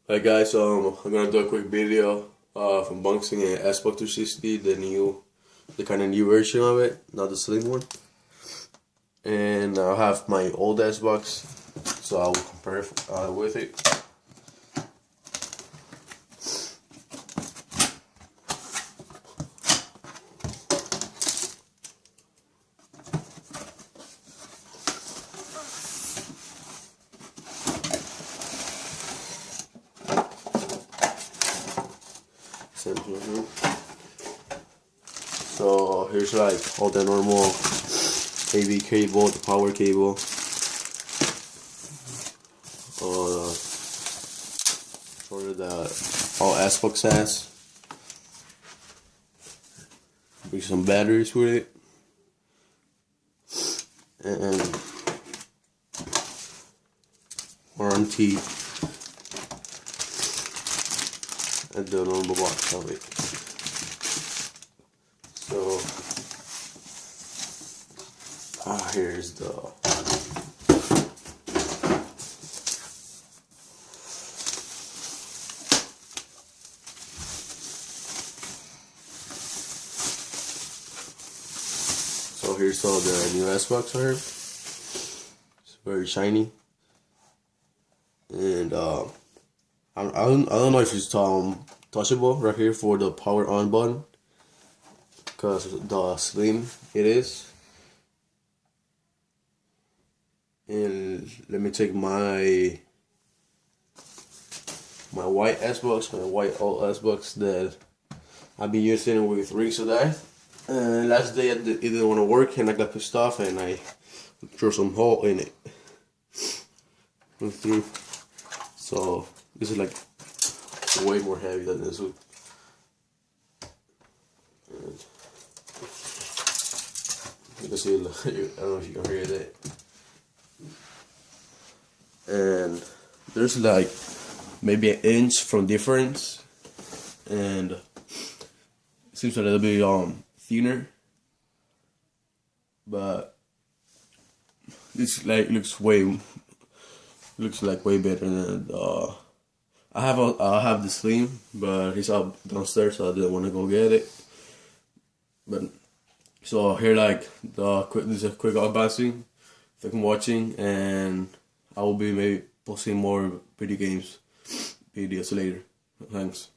Hi guys, I'm gonna do a quick video of unboxing an Xbox 360, the kind of new version of it, not the slim one. And I'll have my old Xbox, so I will compare with it. So here's like all the normal AV cable, the power cable, for the all Xbox has. Bring some batteries with it, and warranty and the normal box of it. So here's the here's all the new Xbox here. It's very shiny, and I don't know if it's touchable right here for the power on button, because the slim it is. And let me take my white Xbox, my white old Xbox that I've been using with rings today. And last day it didn't want to work, and I got pissed off, and I threw some hole in it. Went through. So this is like way more heavy than this one. And you can see, I don't know if you can hear that. And there's like maybe an inch from difference, and it seems a little bit thinner, but this like looks like way better than I have the slim, but it's up downstairs, so I didn't want to go get it. But so here, like this is a quick unboxing. Thank you for watching, and I will be maybe posting more video games videos later. Thanks.